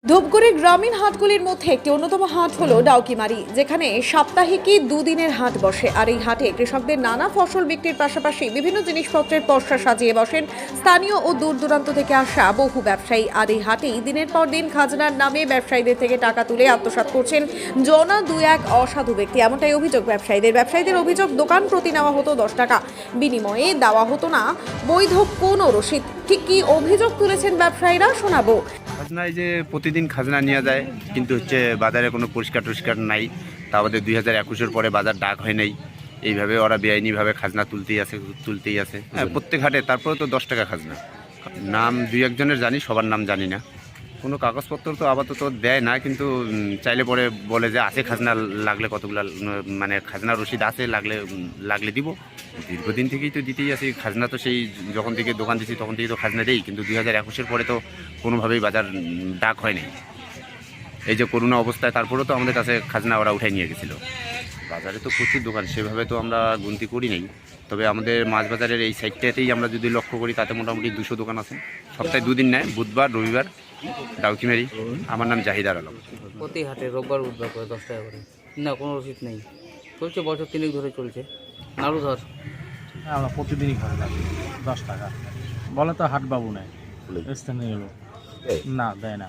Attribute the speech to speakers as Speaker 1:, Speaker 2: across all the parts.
Speaker 1: ধূপগুড়ি গ্রামীণ হাটগুলির মধ্যে একটি অন্যতম হাট হলো ডাউকিমারি, যেখানে সাপ্তাহিকই দুদিনের হাট বসে। আর এই হাটে কৃষকদের নানা ফসল বিক্রির পাশাপাশি বিভিন্ন জিনিসপত্রের পসরা সাজিয়ে বসেন স্থানীয় ও দূর দূরান্ত থেকে আসা বহু ব্যবসায়ী। আর এই হাটেই দিনের পর দিন খাজনার নামে ব্যবসায়ীদের থেকে টাকা তুলে আত্মসাৎ করছেন জনা দু এক অসাধু ব্যক্তি। এমনটাই অভিযোগ ব্যবসায়ীদের অভিযোগ, দোকান প্রতি নেওয়া হতো 10 টাকা, বিনিময়ে দেওয়া হতো না বৈধ কোনো রসিদ। ঠিক কি অভিযোগ তুলেছেন ব্যবসায়ীরা, শোনাবো।
Speaker 2: খাজনায় যে প্রতিদিন খাজনা নিয়ে যায়, কিন্তু বাজারে কোনো পরিষ্কার টরিষ্কার নাই। তা আমাদের 2021-এর পরে বাজার ডাক হয় নাই। এইভাবে ওরা বেআইনিভাবে খাজনা তুলতেই আছে। হ্যাঁ, প্রত্যেক হাটে। তারপরে তো 10 টাকা খাজনা। নাম দুই একজনের জানি, সবার নাম জানি না। কোনো কাগজপত্র তো আপাতত দেয় না, কিন্তু চাইলে পরে বলে যে আছে খাজনা, লাগলে কতগুলো মানে খাজনা রসিদ আছে, লাগলে দিব। দীর্ঘদিন থেকেই তো দিতেই আছি খাজনা। তো সেই যখন থেকে দোকান দিচ্ছি তখন থেকেই তো খাজনা দেই, কিন্তু 2021-এর পরে তো কোনোভাবেই বাজার ডাক হয়নি। এই যে করোনা অবস্থায়, তারপরেও তো আমাদের কাছে খাজনা ওরা উঠাই নিয়ে গেছিলো। বাজারে তো প্রচুর দোকান, সেভাবে তো আমরা গুনতি করি নেই। তবে আমাদের মাছ বাজারের এই সাইডটাতেই আমরা যদি লক্ষ্য করি, তাতে মোটামুটি 200 দোকান আছে। সপ্তাহে 2 দিন নেয়, বুধবার রবিবার। ডাউকিমারি। আমার নাম জাহিদার আলম।
Speaker 3: প্রতি হাটে রোববার বুধবার করে 10 টাকা করে। না, কোনো রসিদ নেই। চলছে বছর 3 ধরে চলছে। নাড়ু ধর।
Speaker 4: আমরা প্রতিদিনই খাই না 10 টাকা বলে তো হাটবাবু নেয় স্থানীয় লোক না দেয় না।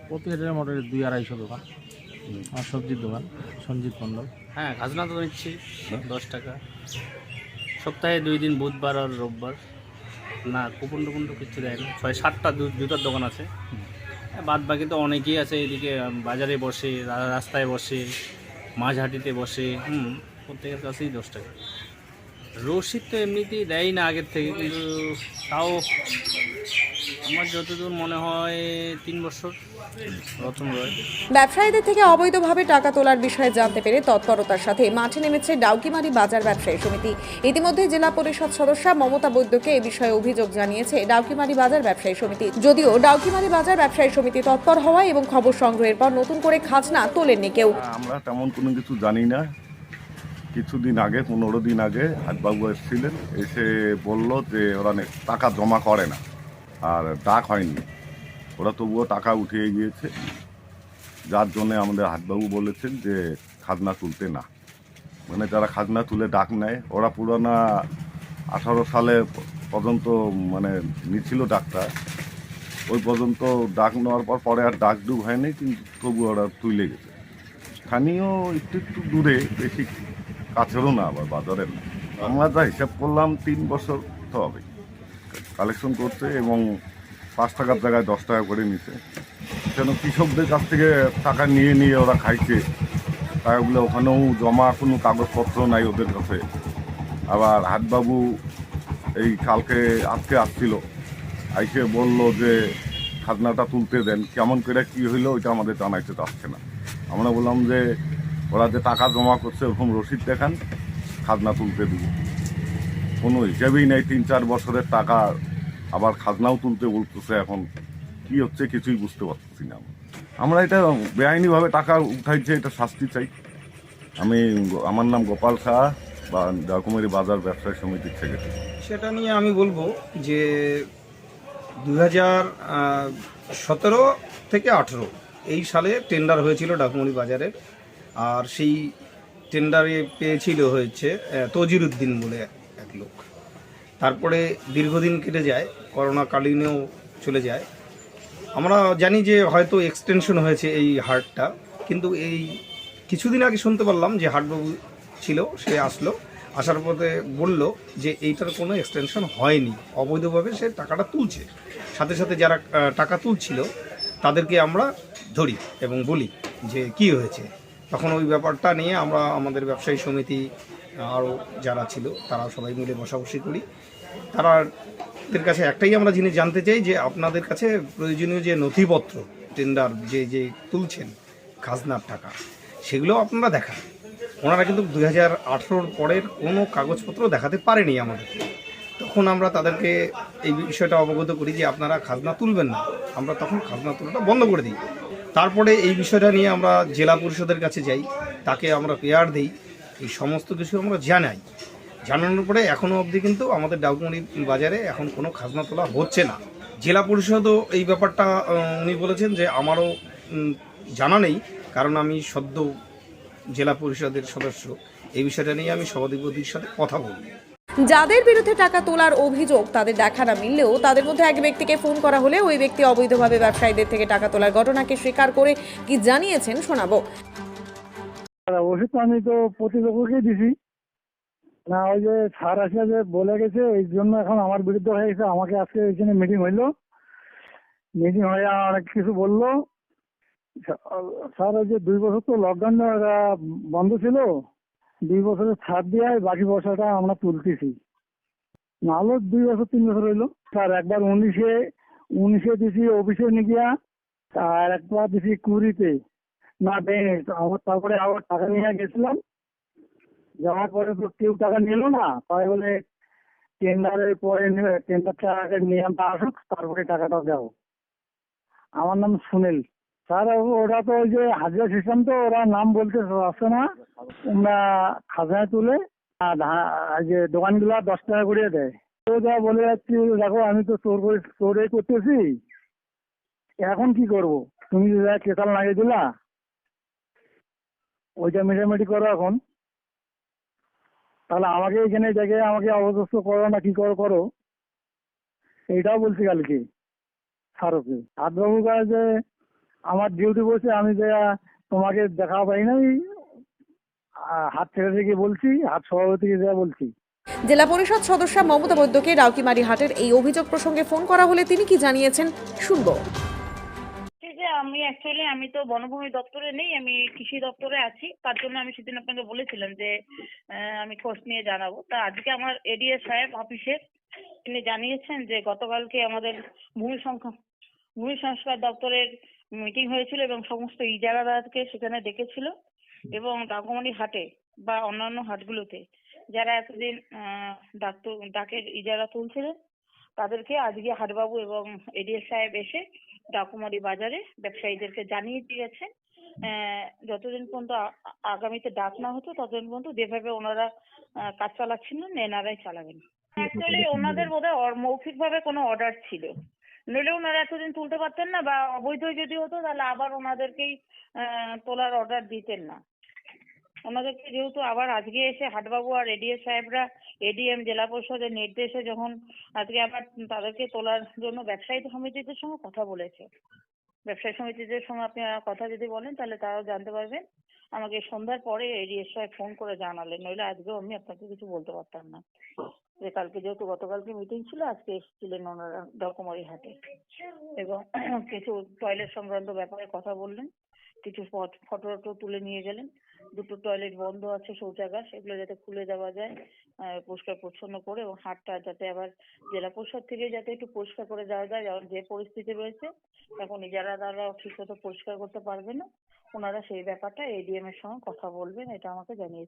Speaker 4: প্রতি হাটের মোটামুটি 200-250 দোকান। আমার সবজির দোকান সঞ্জিত মণ্ডল।
Speaker 3: হ্যাঁ, খাজনা তো নিচ্ছি 10 টাকা। সপ্তাহে 2 দিন বুধবার আর রোববার। না, কুপন টুপন তো কিছু দেয় না। 6-7টা জুতার দোকান আছে। বাদ বাকি তো অনেকেই আছে এদিকে বাজারে বসে, রাস্তায় বসে, মাঝহাটিতে বসে। প্রত্যেকের কাছেই 10 টাকা। রসিদ তো এমনিতেই দেয় না আগের থেকে, কিন্তু তাও আমার যতদূর মনে হয় 3 বছর। রতন রয়।
Speaker 1: ব্যবসায়ীদের থেকে অবৈধভাবে টাকা তোলার বিষয়ে জানতে পেরে তৎপরতার সাথে মাঠে নেমেছে ডাউকিমারি বাজার ব্যবসায়ী সমিতি। ইতিমধ্যে জেলা পরিষদ সদস্যা মমতা বৈদ্যকে এ বিষয়ে অভিযোগ জানিয়েছে ডাউকিমারি বাজার ব্যবসায়ী সমিতি। যদিও ডাউকিমারি বাজার ব্যবসায়ী সমিতি তৎপর হওয়া এবং খবর সংগ্রহের পর নতুন করে খাজনা তোলেননি কেউ।
Speaker 5: আমরা তেমন কোনো কিছু জানি না। কিছুদিন আগে 15 দিন আগে হাটবাবু এসেছিলেন, এসে বলল যে ওরা টাকা জমা করে না, আর ডাক হয়নি। ওরা তবুও টাকা উঠিয়ে গিয়েছে, যার জন্যে আমাদের হাটবাবু বলেছেন যে খাজনা তুলতে না। মানে যারা খাজনা তুলে ডাক নেয়, ওরা পুরানা 18 সালে পর্যন্ত মানে নিচ্ছিল ডাকটা। ওই পর্যন্ত ডাক নেওয়ার পরে আর ডাক ডুব হয়নি, কিন্তু তবু ওরা তুলে গেছে। স্থানীয় একটু দূরে, বেশি কাছেরও না, আবার বাজারের না। আমরা যা হিসাব করলাম 3 বছর তো হবে কালেকশন করছে, এবং 5 টাকার জায়গায় 10 টাকা করে নিছে। কেন কৃষকদের কাছ থেকে টাকা নিয়ে ওরা খাইছে। টাকাগুলো ওখানেও জমা, কোনো কাগজপত্র নাই ওদের কাছে। আবার হাটবাবু এই আজকে আসছিল, আইসে বলল যে খাজনাটা তুলতে দেন। কেমন করে কী হইলো ওইটা আমাদের জানাইতে চাচ্ছে না। আমরা বললাম যে ওরা যে টাকা জমা করছে ওরকম রসিদ দেখান, খাজনা তুলতে দেব। কোনো হিসাবেই নেই। 3-4 বছরের টাকা, আবার খাজনাও তুলতে বলতেছে। এখন কি হচ্ছে কিছুই বুঝতে পারতেছি না। আমরা এটা বেআইনিভাবে টাকা উঠাইছে, এটা শাস্তি চাই। আমার নাম গোপাল শাহ, বা ডাকুমারি বাজার ব্যবসায়ী সমিতির সেক্রেটারি।
Speaker 6: সেটা নিয়ে আমি বলবো যে 2017 থেকে 18 এই সালে টেন্ডার হয়েছিল ডাকুমারি বাজারের। আর সেই টেন্ডারে হয়েছে তজিরুদ্দিন বলে এক লোক। তারপরে দীর্ঘদিন কেটে যায়, করোনাকালীনেও চলে যায়। আমরা জানি যে হয়তো এক্সটেনশন হয়েছে এই হাটটা, কিন্তু এই কিছুদিন আগে শুনতে পারলাম যে হাটবাবু ছিল, সে আসার পথে বলল যে এইটার কোনো এক্সটেনশন হয়নি, অবৈধভাবে সে টাকাটা তুলছে। সাথে সাথে যারা টাকা তুলছিল তাদেরকে আমরা ধরি এবং বলি যে কি হয়েছে। তখন ওই ব্যাপারটা নিয়ে আমরা আমাদের ব্যবসায়ী সমিতি আরও যারা ছিল তারা সবাই মিলে বসাবসি করি। তাদের কাছে একটাই আমরা জিনিস জানতে চাই যে আপনাদের কাছে প্রয়োজনীয় যে নথিপত্র, টেন্ডার যে তুলছেন খাজনার টাকা, সেগুলো আপনারা দেখান। ওনারা কিন্তু 2018 পরের কোনো কাগজপত্র দেখাতে পারেনি আমাদেরকে। তখন আমরা তাদেরকে এই বিষয়টা অবগত করি যে আপনারা খাজনা তুলবেন না। আমরা তখন খাজনা তোলাটা বন্ধ করে দিই। তারপরে এই বিষয়টা নিয়ে আমরা জেলা পরিষদের কাছে যাই, তাকে আমরা পেয়ার দিই, এই সমস্ত কিছু আমরা জানানোর পরে এখনও অবধি কিন্তু আমাদের ডাউকিমারি বাজারে এখন কোনো খাজনা তোলা হচ্ছে না। জেলা পরিষদও এই ব্যাপারটা উনি বলেছেন যে আমারও জানা নেই, কারণ আমি সদ্য জেলা পরিষদের সদস্য। এই বিষয়টা নিয়ে আমি সভাধিপতির সাথে কথা বলব।
Speaker 1: যাদের বিরুদ্ধে টাকা তোলার অভিযোগ তাদের দেখা না মিললেও তাদের মধ্যে এক ব্যক্তিকে ফোন করা হলে ওই ব্যক্তি অবৈধভাবে ব্যবসায়ীদের থেকে টাকা তোলার ঘটনাকে স্বীকার করে কি জানিয়েছেন শোনাবো।
Speaker 7: ওষুধ আমি তো প্রতি লোককেই দিছি না, ওই যে স্যার আসে যে বলে গেছে এই জন্য এখন আমার বিরুদ্ধে হয়ে গেছে। আমাকে আজকে এখানে মিটিং হইলো, মিটিং হয়ে অনেক কিছু বললো। স্যার ওই যে 2 বছর তো লকডাউন বন্ধ ছিল, 2 বছরের ছাড় দিয়ে বাকি পয়সাটা আমরা তুলতেছি। নাহলে 2 বছর 3 বছর হইলো। স্যার একবার 19-এ দিছি অফিসে নিয়ে গিয়া, আর একবার দিছি 20-তে না দেয়নি। আমার তারপরে আবার টাকা নিয়ে গেছিলাম, যাওয়ার পরে তো কেউ টাকা নিল না। তাই বলে টেন্ডারের পরে টেন্ডারটা আগে নিয়মটা আসুক তারপরে টাকাটা দাও। আমার নাম সুনীল। স্যার ওরা তো ওই যে হাজিরা সিস্টেম, তো ওরা নাম বলতে আসছে না। আমরা খাজনায় তুলে আর যে দোকানগুলো 10 টাকা করে দেয়। তো যা বলে যাচ্ছি, দেখো আমি তো চোরে করতেছি, এখন কি করব? তুমি যে যা কেতাল লাগিয়ে দিলা ওইটা মেটামেটি করো এখন। তাহলে আমাকে এখানে দেখে আমাকে অবদস্ত করো না কি করো, এইটাও বলছি কালকে স্যারকে। হাতবাবুর কাছে আমার ডিউটি বসে, আমি যে তোমাকে দেখা পাই নাই, হাত ছেড়ে থেকে বলছি, হাত সভাপতিকে যা বলছি।
Speaker 1: জেলা পরিষদ সদস্য মমতা বৈদ্যকে ডাউকিমারি হাটের এই অভিযোগ প্রসঙ্গে ফোন করা হলে তিনি কি জানিয়েছেন শুনবো।
Speaker 8: যে আমি তো বনভূমি দপ্তরে নেই, আমি কৃষি দপ্তরে আছি। তার জন্য আমি সেদিন আপনাকে বলেছিলাম যে আমি খোঁজ নিয়ে জানাবো। তা আজকে আমার এডিএ সাহেব অফিসের তিনি জানিয়েছেন যে গতকালকে আমাদের ভূমি সংস্কার দপ্তরের মিটিং হয়েছিল এবং সমস্ত ইজারাদারকে সেখানে ডেকেছিল, এবং ডাকুমারি হাটে বা অন্যান্য হাটগুলোতে যারা এতদিন ডাকের ইজারা তুলছিলেন তাদেরকে আজকে হাটবাবু এবং এডিএ সাহেব এসে ডাকুমারি বাজারে ব্যবসায়ীদেরকে জানিয়ে দিয়েছে যতদিন পর্যন্ত আগামীতে ডাক না হতো ততদিন পর্যন্ত যেভাবে ওনারা কাজ চালাচ্ছিলেন এনারাই চালাবেন। অ্যাকচুয়ালি ওনাদের বোধহয় মৌখিকভাবে কোনো অর্ডার ছিল, নইলে ওনারা এতদিন তুলতে পারতেন না, বা অবৈধ যদি হতো তাহলে আবার ওনাদেরকেই তোলার অর্ডার দিতেন না। ওনাদেরকে যেহেতু আবার আজকে এসে হাটবাবু আর এডিএ সাহেবরা এডিএম জেলা পরিষদের নির্দেশে যখন আজকে আবার তাদেরকে তোলার জন্য ব্যবসায়ী সমিতিদের সঙ্গে কথা বলেছে। ব্যবসায়ী সমিতিদের সঙ্গে আপনি কথা যদি বলেন তাহলে তারাও জানতে পারবেন। আমাকে সন্ধ্যার পরে এডিএ সাহেব ফোন করে জানালেন, নইলে আজকেও আমি আপনাকে কিছু বলতে পারতাম না। যে কালকে যেহেতু গতকালকে মিটিং ছিল, আজকে এসেছিলেন ওনারা ডাকুমারি হাটে এবং কিছু টয়লেট সংক্রান্ত ব্যাপারে কথা বললেন, কিছু ফটো তুলে নিয়ে গেলেন। 2টো টয়লেট বন্ধ আছে, শৌচাগার, সেগুলো যাতে খুলে দেওয়া যায় পরিষ্কার পরিচ্ছন্ন করে, এবং হাটটা যাতে আবার জেলা পরিষদ থেকে যাতে একটু পরিষ্কার করে দেওয়া যায়। যে পরিস্থিতি রয়েছে এখন ইজারাদাররাও ঠিক মতো পরিষ্কার করতে পারবে না, ওনারা সেই ব্যাপারটা এডিএম এর সঙ্গে কথা বলবেন, এটা আমাকে জানিয়েছে।